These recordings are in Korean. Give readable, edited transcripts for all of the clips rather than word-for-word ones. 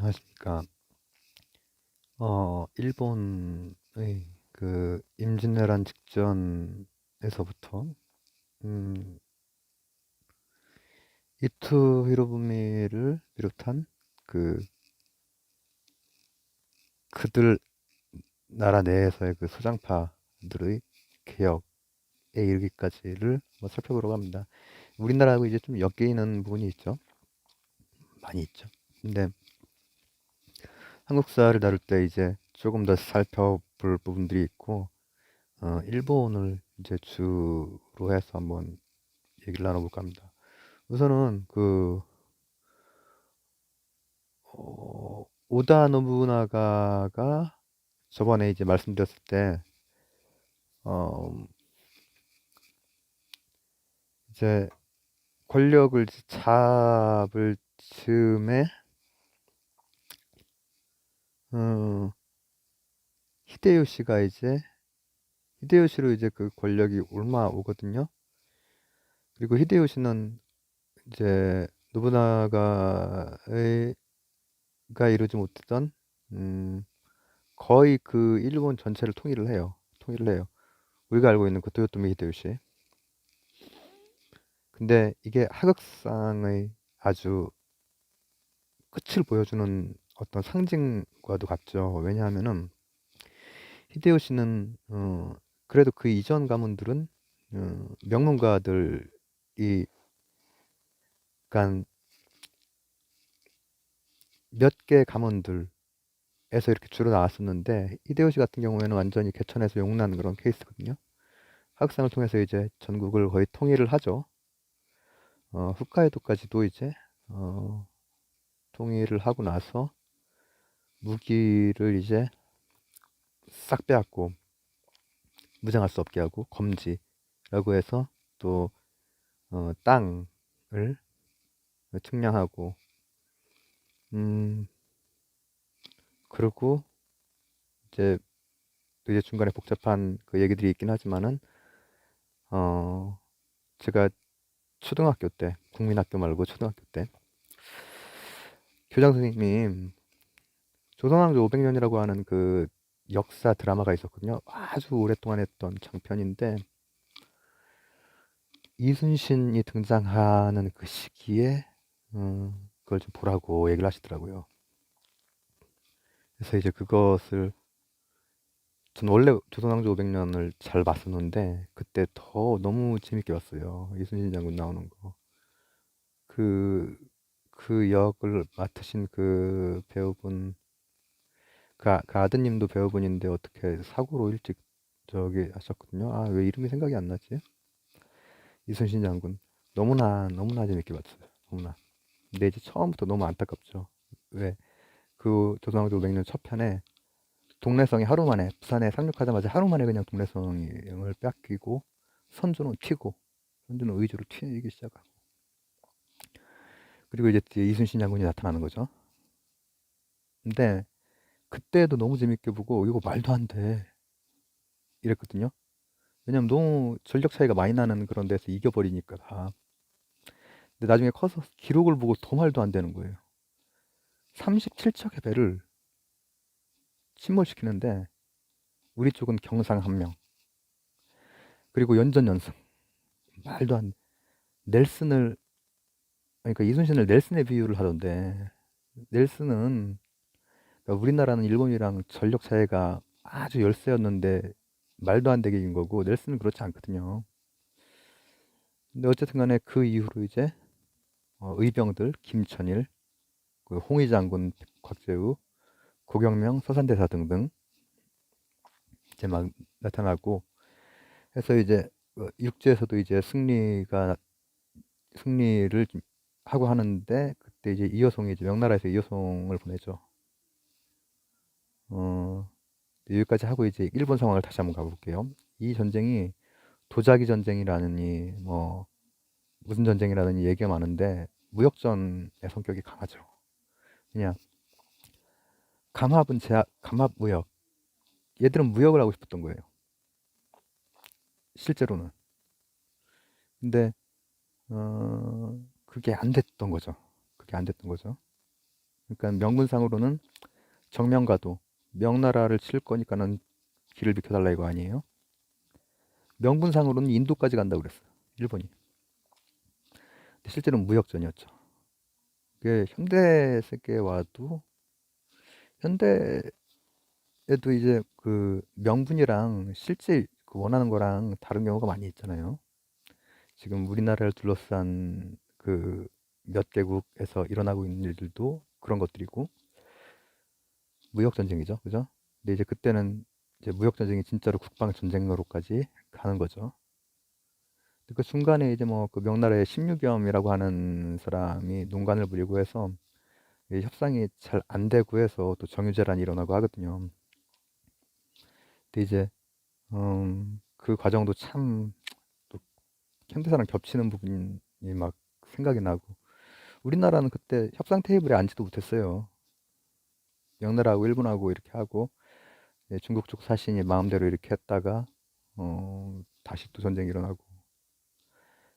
안녕하십니까. 일본의 그 임진왜란 직전에서부터 음, 이토 히로부미를 비롯한 그 그들 나라 내에서의 그 소장파들의 개혁에 이르기까지를 한번 살펴보려고 합니다. 우리나라하고 이제 좀 엮여 있는 부분이 있죠. 많이 있죠. 근데 한국사를 다룰 때 이제 조금 더 살펴볼 부분들이 있고, 일본을 이제 주로 해서 한번 얘기를 나눠볼까 합니다. 우선은 오다 노부나가가 저번에 이제 말씀드렸을 때, 어, 이제 권력을 잡을 즈음에, 어, 히데요시가 이제, 히데요시로 이제 그 권력이 올라오거든요. 그리고 히데요시는 이제 노부나가의 가 이루지 못했던, 음, 거의 그 일본 전체를 통일을 해요. 우리가 알고 있는 그 도요토미 히데요시. 근데 이게 하극상의 아주 끝을 보여주는 어떤 상징과도 같죠. 왜냐하면은 히데요시는 그래도 그 이전 가문들은 명문가들이 그러니까 몇 개 가문들에서 이렇게 주로 나왔었는데 히데요시 같은 경우에는 완전히 개천에서 용난 그런 케이스거든요. 하극상을 통해서 이제 전국을 거의 통일을 하죠. 홋카이도까지도 이제 어, 통일을 하고 나서 무기를 이제 싹 빼앗고 무장할 수 없게 하고 검지라고 해서 또 땅을 측량하고 음 그리고 이제 또 이제 중간에 복잡한 그 얘기들이 있긴 하지만은 어 제가 초등학교 때 국민학교 말고 초등학교 때 교장 선생님이 조선왕조 500년이라고 하는 그 역사 드라마가 있었거든요. 아주 오랫동안 했던 장편인데 이순신이 등장하는 그 시기에 그걸 좀 보라고 얘기를 하시더라고요. 그래서 이제 그것을 전 원래 조선왕조 500년을 잘 봤었는데 그때 더 너무 재밌게 봤어요. 이순신 장군 나오는 거. 그, 그 역을 맡으신 그 배우분, 그 아드님도 배우분인데 어떻게 사고로 일찍 저기 하셨거든요. 아, 왜 이름이 생각이 안 나지? 이순신 장군. 너무나 재밌게 봤어요. 너무나. 근데 이제 처음부터 너무 안타깝죠. 왜? 그 조선왕조 500년 첫 편에 동래성이 하루 만에 부산에 상륙하자마자 하루 만에 그냥 동래성을 뺏기고 선조는 튀고 선조는 의주로 튀기 시작하고 그리고 이제 뒤에 이순신 장군이 나타나는 거죠. 근데 그때도 너무 재밌게 보고 이거 말도 안 돼 이랬거든요. 왜냐면 너무 전력 차이가 많이 나는 그런 데서 이겨버리니까 다. 근데 나중에 커서 기록을 보고 더 말도 안 되는 거예요. 37척의 배를 침몰시키는데 우리 쪽은 경상 한 명 그리고 연전 연승 말도 안 넬슨을 그러니까 이순신을 넬슨에 비유를 하던데 넬슨은 그러니까 우리나라는 일본이랑 전력 차이가 아주 열세였는데 말도 안 되게 이긴 거고 넬슨은 그렇지 않거든요. 근데 어쨌든 간에 그 이후로 이제 의병들 김천일, 그 홍위 장군 곽재우, 고경명, 서산대사 등등 이제 막 나타나고 해서 이제 육지에서도 이제 승리를 하고 하는데 그때 이제 이여송이 이제 명나라에서 이여송을 보내죠. 어, 여기까지 하고 이제 일본 상황을 다시 한번 가볼게요. 이 전쟁이 도자기 전쟁이라느니 뭐 무슨 전쟁이라느니 얘기가 많은데 무역전의 성격이 강하죠. 그냥 감합 무역. 얘들은 무역을 하고 싶었던 거예요. 실제로는. 근데 그게 안 됐던 거죠. 그게 안 됐던 거죠. 그러니까 명분상으로는 정명가도 명나라를 칠 거니까는 길을 비켜달라 이거 아니에요? 명분상으로는 인도까지 간다고 그랬어요. 일본이. 근데 실제로는 무역전이었죠. 그게 현대 세계와도 현대에도 이제 그 명분이랑 실제 그 원하는 거랑 다른 경우가 많이 있잖아요. 지금 우리나라를 둘러싼 그 몇 개국에서 일어나고 있는 일들도 그런 것들이고 무역 전쟁이죠, 그죠? 근데 이제 그때는 이제 무역 전쟁이 진짜로 국방 전쟁으로까지 가는 거죠. 그 중간에 이제 뭐 그 명나라의 신유겸이라고 하는 사람이 농간을 부리고 해서 이 협상이 잘 안 되고 해서 또 정유재란이 일어나고 하거든요. 근데 이제 그 과정도 참 또 현대사랑 겹치는 부분이 막 생각이 나고 우리나라는 그때 협상 테이블에 앉지도 못했어요. 명나라하고 일본하고 이렇게 하고 중국 쪽 사신이 마음대로 이렇게 했다가 다시 또 전쟁이 일어나고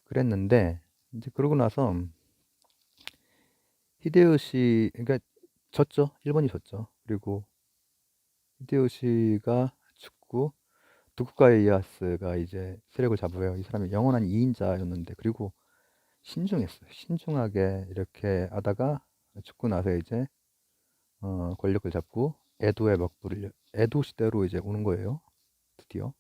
그랬는데 이제 그러고 나서 히데요시 그러니까 졌죠. 일본이 졌죠. 그리고 히데요시가 죽고 도쿠가와 이에야스가 이제 세력을 잡아요. 이 사람이 영원한 2인자였는데 그리고 신중했어요. 신중하게 이렇게 하다가 죽고 나서 이제 권력을 잡고 에도의 막부를 에도 시대로 이제 오는 거예요. 드디어.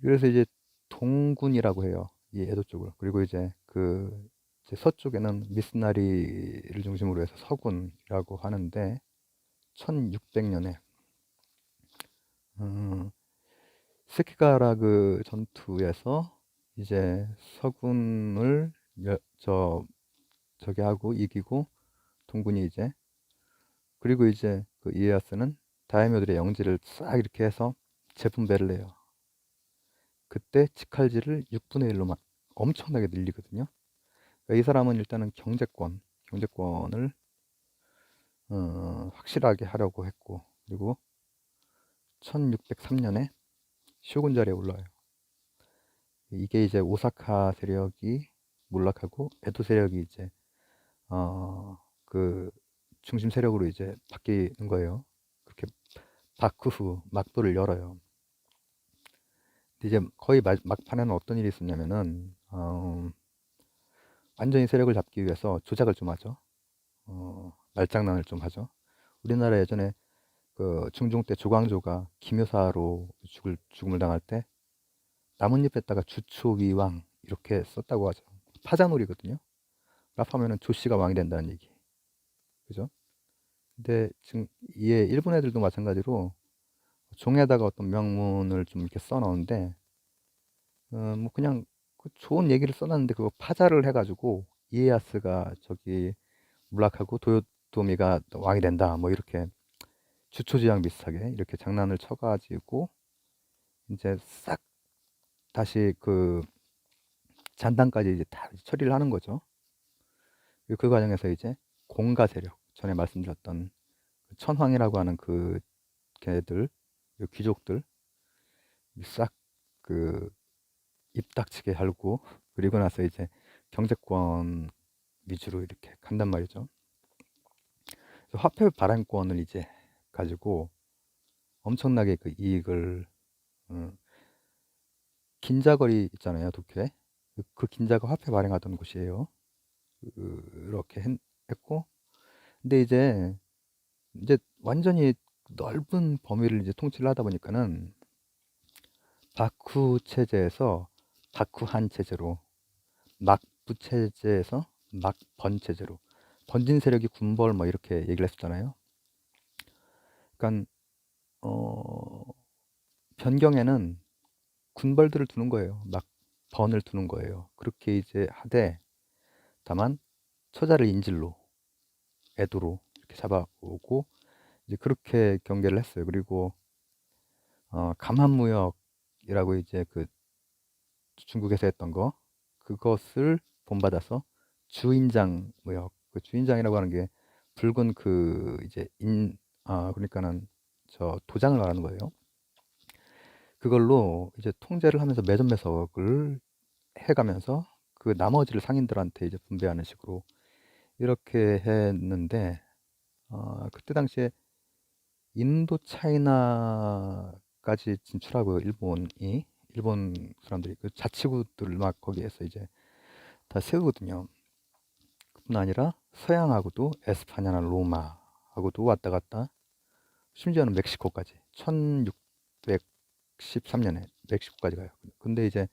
그래서 이제 동군이라고 해요. 이 에도 쪽을. 그리고 이제 그 이제 서쪽에는 미스나리를 중심으로 해서 서군이라고 하는데 1600년에 스키가라그 전투에서 이제 서군을 저기 하고 이기고 동군이 이제 그리고 이제 그 이에야스는 다이묘들의 영지를 싹 이렇게 해서 재분배를 해요. 그때 직할지를 6분의 1로 막 엄청나게 늘리거든요. 그러니까 이 사람은 일단은 경제권을 확실하게 하려고 했고 그리고 1603년에 쇼군 자리에 올라요. 이게 이제 오사카 세력이 몰락하고 에도 세력이 이제 그 중심 세력으로 이제 바뀌는 거예요. 그렇게 바쿠후 막부를 열어요. 근데 이제 거의 막판에는 어떤 일이 있었냐면은 완전히 세력을 잡기 위해서 조작을 좀 하죠. 말장난을 좀 하죠. 우리나라 예전에 그 중종 때 조광조가 기묘사로 죽음을 당할 때 나뭇잎에다가 주초위왕 이렇게 썼다고 하죠. 파자놀이거든요. 라하면은 조씨가 왕이 된다는 얘기. 그죠? 근데 지금 이에 일본 애들도 마찬가지로 종에다가 어떤 명문을 좀 이렇게 써놓은데 뭐 그냥 그 좋은 얘기를 써놨는데 그거 파자를 해가지고 이에야스가 저기 몰락하고 도요토미가 왕이 된다 뭐 이렇게 주초지향 비슷하게 이렇게 장난을 쳐가지고 이제 싹 다시 그 잔당까지 이제 다 처리를 하는 거죠. 그리고 그 과정에서 이제 공가 세력 전에 말씀드렸던 그 천황이라고 하는 그 걔네들 그 귀족들 싹 그 입닥치게 하고 그리고 나서 이제 경제권 위주로 이렇게 간단 말이죠. 그래서 화폐 발행권을 이제 가지고 엄청나게 그 이익을 긴자거리 있잖아요, 도쿄에. 그 긴자가 화폐 발행하던 곳이에요. 그렇게 했고, 근데 이제 완전히 넓은 범위를 이제 통치를 하다 보니까는 바쿠 체제에서 바쿠한 체제로, 막부 체제에서 막번 체제로, 번진 세력이 군벌 뭐 이렇게 얘기를 했었잖아요. 그러니까 변경에는 군벌들을 두는 거예요. 막 번을 두는 거예요. 그렇게 이제 하되 다만 처자를 인질로 애도로 이렇게 잡아오고 이제 그렇게 경계를 했어요. 그리고 감한무역이라고 이제 그 중국에서 했던 거 그것을 본받아서 주인장 무역 그 주인장이라고 하는 게 붉은 그 이제 그러니까는 저 도장을 말하는 거예요. 그걸로 이제 통제를 하면서 매점매석을 해가면서 그 나머지를 상인들한테 이제 분배하는 식으로 이렇게 했는데 그때 당시에 인도 차이나까지 진출하고 일본 사람들이 그 자치구들을 막 거기에서 이제 다 세우거든요. 뿐 아니라 서양하고도 에스파냐나 로마하고도 왔다 갔다, 심지어는 멕시코까지 1613년에 멕시코까지 가요. 근데 이제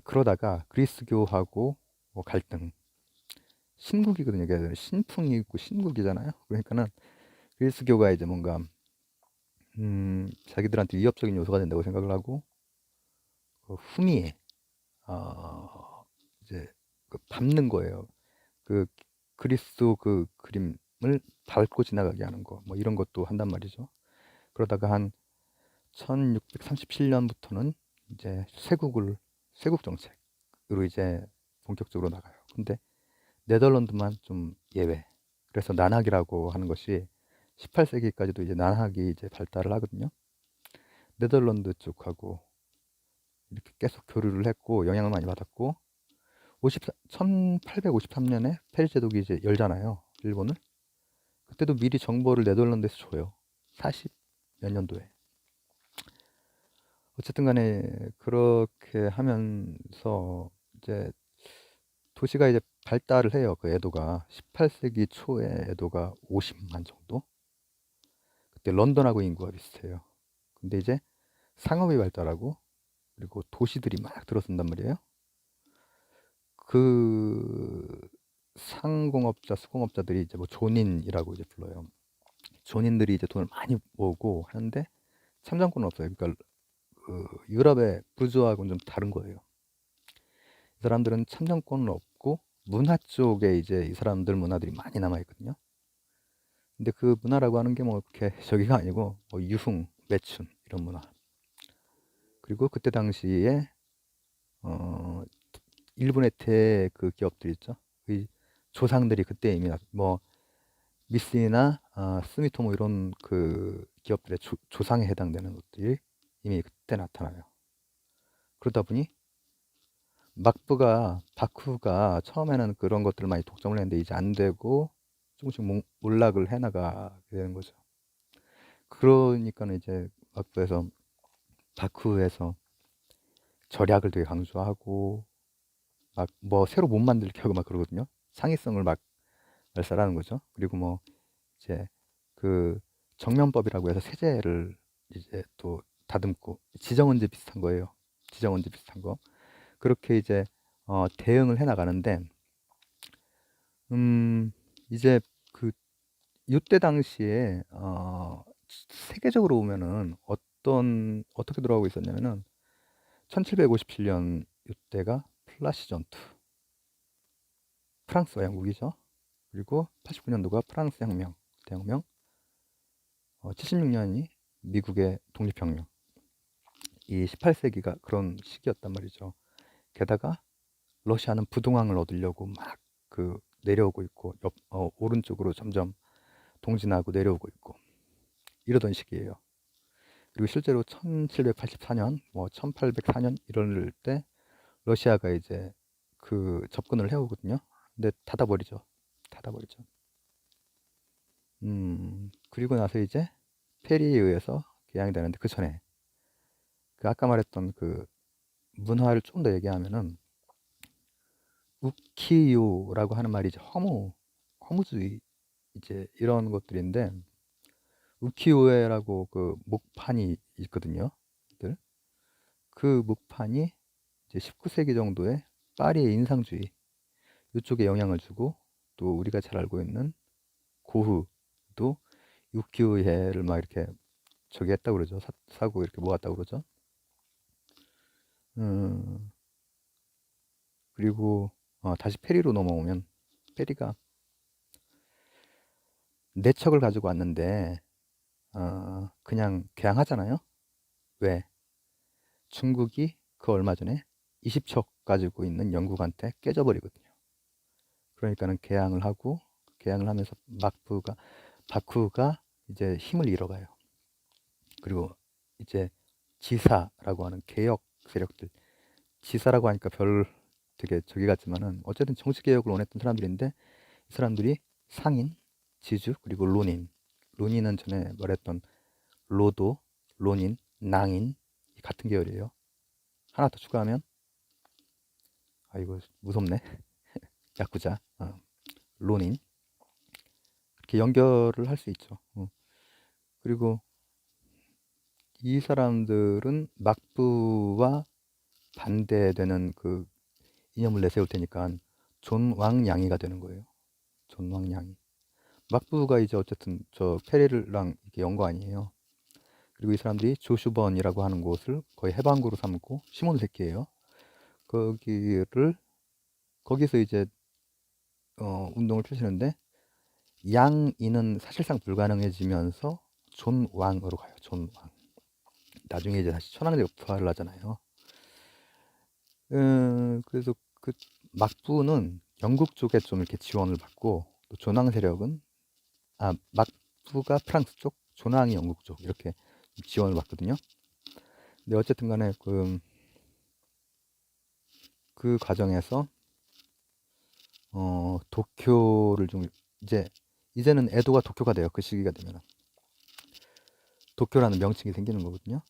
그러다가 그리스교하고 뭐 갈등, 신국이거든요. 이게 신풍이 있고 신국이잖아요. 그러니까는 그리스교가 이제 뭔가 자기들한테 위협적인 요소가 된다고 생각을 하고 그 후미에 이제 그 밟는 거예요. 그 그리스도 그 그림을 밟고 지나가게 하는 거, 뭐 이런 것도 한단 말이죠. 그러다가 한 1637년부터는 이제 쇄국 정책으로 이제 본격적으로 나가요. 근데 네덜란드만 좀 예외. 그래서 난학이라고 하는 것이 18세기까지도 이제 난학이 이제 발달을 하거든요. 네덜란드 쪽하고 이렇게 계속 교류를 했고 영향을 많이 받았고 1853년에 페리 제독이 이제 열잖아요. 일본을. 그때도 미리 정보를 네덜란드에서 줘요. 40 몇 년도에. 어쨌든 간에 그렇게 하면서 이제 도시가 이제 발달을 해요. 그 에도가 18세기 초에 에도가 50만 정도. 그때 런던하고 인구가 비슷해요. 근데 이제 상업이 발달하고 그리고 도시들이 막 들어선단 말이에요. 그 상공업자, 수공업자들이 이제 뭐 존인이라고 이제 불러요. 존인들이 이제 돈을 많이 모으고 하는데 참정권은 없어요. 그러니까 그 유럽의 부르주아하고는 좀 다른 거예요. 이 사람들은 참정권은 없고 문화 쪽에 이제 이 사람들 문화들이 많이 남아 있거든요. 근데 그 문화라고 하는 게 뭐 그렇게 저기가 아니고 뭐 유흥, 매춘 이런 문화. 그리고 그때 당시에 어 일본의 그 기업들 있죠. 그 조상들이 그때 이미 뭐 미쓰이나 스미토모 이런 그 기업들의 조상에 해당되는 것들이 이미 그때 나타나요. 그러다 보니 바쿠가 처음에는 그런 것들을 많이 독점을 했는데 이제 안 되고 조금씩 몰락을 해나가게 되는 거죠. 그러니까는 이제 바쿠에서 절약을 되게 강조하고 막 뭐 새로 못 만들게 하고 막 그러거든요. 창의성을 막 발산하는 거죠. 그리고 뭐 이제 그 정면법이라고 해서 세제를 이제 또 다듬고 지정언제 비슷한 거예요. 지정언제 비슷한 거. 그렇게 이제 대응을 해 나가는데 이제 그 이때 당시에 세계적으로 보면은 어떻게 돌아가고 있었냐면은 1757년 이때가 플라시 전투, 프랑스와 영국이죠. 그리고 89년도가 프랑스 대혁명, 76년이 미국의 독립혁명. 이 18세기가 그런 시기였단 말이죠. 게다가 러시아는 부동항을 얻으려고 막 그 내려오고 있고 오른쪽으로 점점 동진하고 내려오고 있고 이러던 시기예요. 그리고 실제로 1784년, 뭐 1804년 이럴 때 러시아가 이제 그 접근을 해오거든요. 근데 닫아버리죠. 닫아버리죠. 그리고 나서 이제 페리에 의해서 개항이 되는데 그 전에 그 아까 말했던 그 문화를 좀 더 얘기하면은 우키요라고 하는 말이 이제 허무주의 이제 이런 것들인데 우키요에라고 그 목판이 있거든요. 그 목판이 이제 19세기 정도에 파리의 인상주의 이쪽에 영향을 주고 또 우리가 잘 알고 있는 고흐도 우키요해를 막 이렇게 저기 했다고 그러죠. 사고 이렇게 모았다고 그러죠. 음, 그리고 다시 페리로 넘어오면 페리가 네 척을 가지고 왔는데 그냥 개항하잖아요. 왜? 중국이 그 얼마 전에 20척 가지고 있는 영국한테 깨져버리거든요. 그러니까는 개항을 하면서 바쿠가 이제 힘을 잃어가요. 그리고 이제 지사라고 하는 개혁 세력들, 지사라고 하니까 별 되게 저기 같지만은 어쨌든 정치 개혁을 원했던 사람들인데 이 사람들이 상인, 지주, 그리고 론인. 론인은 전에 말했던 로도, 론인, 낭인 같은 계열이에요. 하나 더 추가하면 이거 무섭네. 야쿠자, 론인 이렇게 연결을 할 수 있죠. 그리고 이 사람들은 막부와 반대되는 그 이념을 내세울 테니까 존왕양이가 되는 거예요. 존왕양이. 막부가 이제 어쨌든 저 페레르랑 이렇게 연거 아니에요. 그리고 이 사람들이 조슈번이라고 하는 곳을 거의 해방구로 삼고 시몬세키예요. 거기서 이제 운동을 펼치는데 양인은 사실상 불가능해지면서 존왕으로 가요. 존왕. 나중에 이제 다시 천황제가 부활을 하잖아요. 그래서 그 막부는 영국 쪽에 좀 이렇게 지원을 받고 또 존왕 세력은 막부가 프랑스 쪽, 존왕이 영국 쪽 이렇게 지원을 받거든요. 근데 어쨌든 간에 그 과정에서 도쿄를 좀 이제는 에도가 도쿄가 돼요. 그 시기가 되면 도쿄라는 명칭이 생기는 거거든요.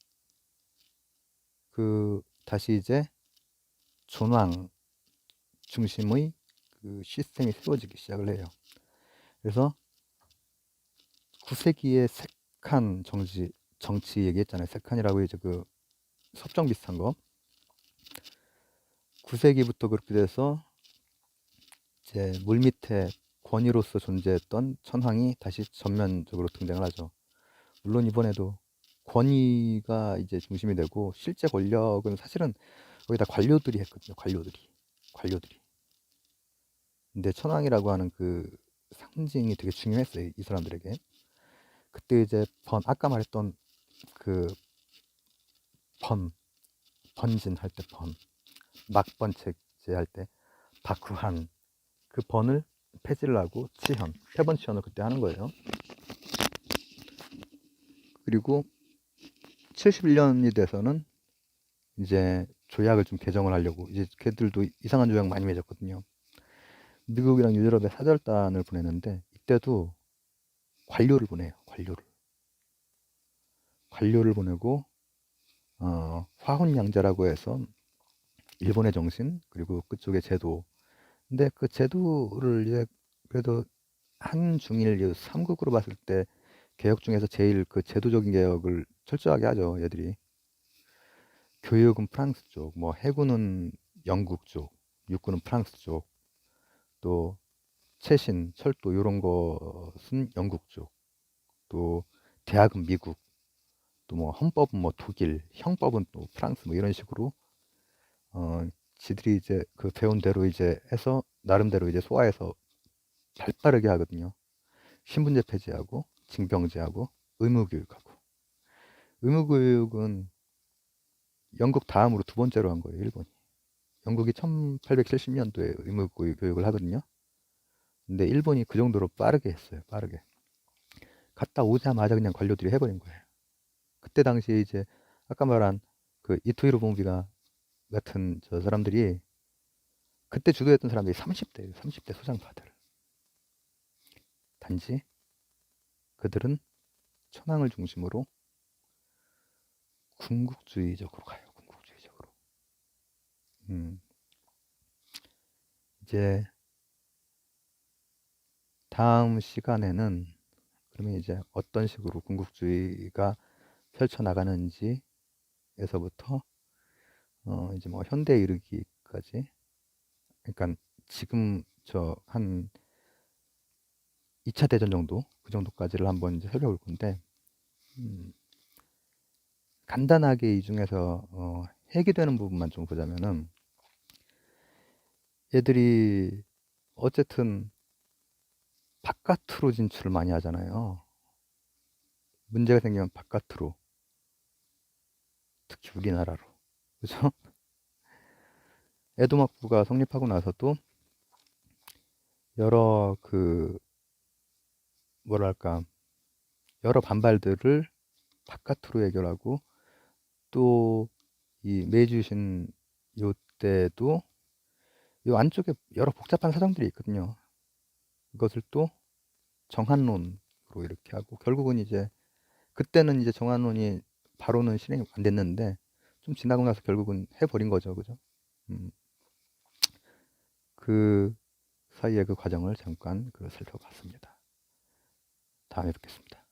다시 이제 존왕 중심의 그 시스템이 세워지기 시작을 해요. 그래서 9세기의 색한 정치 얘기했잖아요. 색한이라고 이제 그 섭정 비슷한 거. 9세기부터 그렇게 돼서 이제 물밑에 권위로서 존재했던 천황이 다시 전면적으로 등장을 하죠. 물론 이번에도 권위가 이제 중심이 되고 실제 권력은 사실은 거기다 관료들이 했거든요. 관료들이. 근데 천황이라고 하는 그 상징이 되게 중요했어요. 이 사람들에게. 그때 이제 아까 말했던 그 번진할 때 막번체제 할 때 박후한 그 번을 폐지를 하고 폐번치현을 그때 하는 거예요. 그리고 71년이 돼서는 이제 조약을 좀 개정을 하려고 이제 걔들도 이상한 조약 많이 맺었거든요. 미국이랑 유럽에 사절단을 보내는데 이때도 관료를 보내요. 관료를 보내고 화훈양자라고 해서 일본의 정신 그리고 그쪽의 제도. 근데 그 제도를 이제 그래도 한중일 삼국으로 봤을 때 개혁 중에서 제일 그 제도적인 개혁을 철저하게 하죠. 얘들이. 교육은 프랑스 쪽, 뭐 해군은 영국 쪽, 육군은 프랑스 쪽, 또 최신, 철도 이런 것은 영국 쪽, 또 대학은 미국, 또 뭐 헌법은 뭐 독일, 형법은 또 프랑스 뭐 이런 식으로 지들이 이제 그 배운 대로 이제 해서 나름대로 이제 소화해서 발빠르게 하거든요. 신분제 폐지하고 징병제하고 의무교육하고. 의무교육은 영국 다음으로 두 번째로 한 거예요. 일본이. 영국이 1870년도에 의무교육을 하거든요. 근데 일본이 그 정도로 빠르게 했어요. 빠르게. 갔다 오자마자 그냥 관료들이 해버린 거예요. 그때 당시에 이제 아까 말한 그 이토 히로부미가 같은 저 사람들이 그때 주도했던 사람들이 30대예요. 30대 소장파들. 단지 그들은 천황을 중심으로 군국주의적으로 가요. 군국주의적으로. 이제 다음 시간에는 그러면 이제 어떤 식으로 군국주의가 펼쳐나가는지에서부터 이제 뭐 현대에 이르기까지, 그러니까 지금 저 한 2차 대전 정도 그 정도까지를 한번 이제 살펴볼 건데, 간단하게 이 중에서 해결되는 부분만 좀 보자면은, 얘들이 어쨌든 바깥으로 진출을 많이 하잖아요. 문제가 생기면 바깥으로, 특히 우리나라로. 그죠? 에도막부가 성립하고 나서도 여러 뭐랄까, 여러 반발들을 바깥으로 해결하고, 또 이 메이주신 요때도 요 안쪽에 여러 복잡한 사정들이 있거든요. 이것을 또 정한론으로 이렇게 하고, 결국은 이제 그때는 이제 정한론이 바로는 실행이 안 됐는데 좀 지나고 나서 결국은 해버린 거죠, 그죠? 그 사이의 그 과정을 잠깐 살펴봤습니다. 다음에 뵙겠습니다.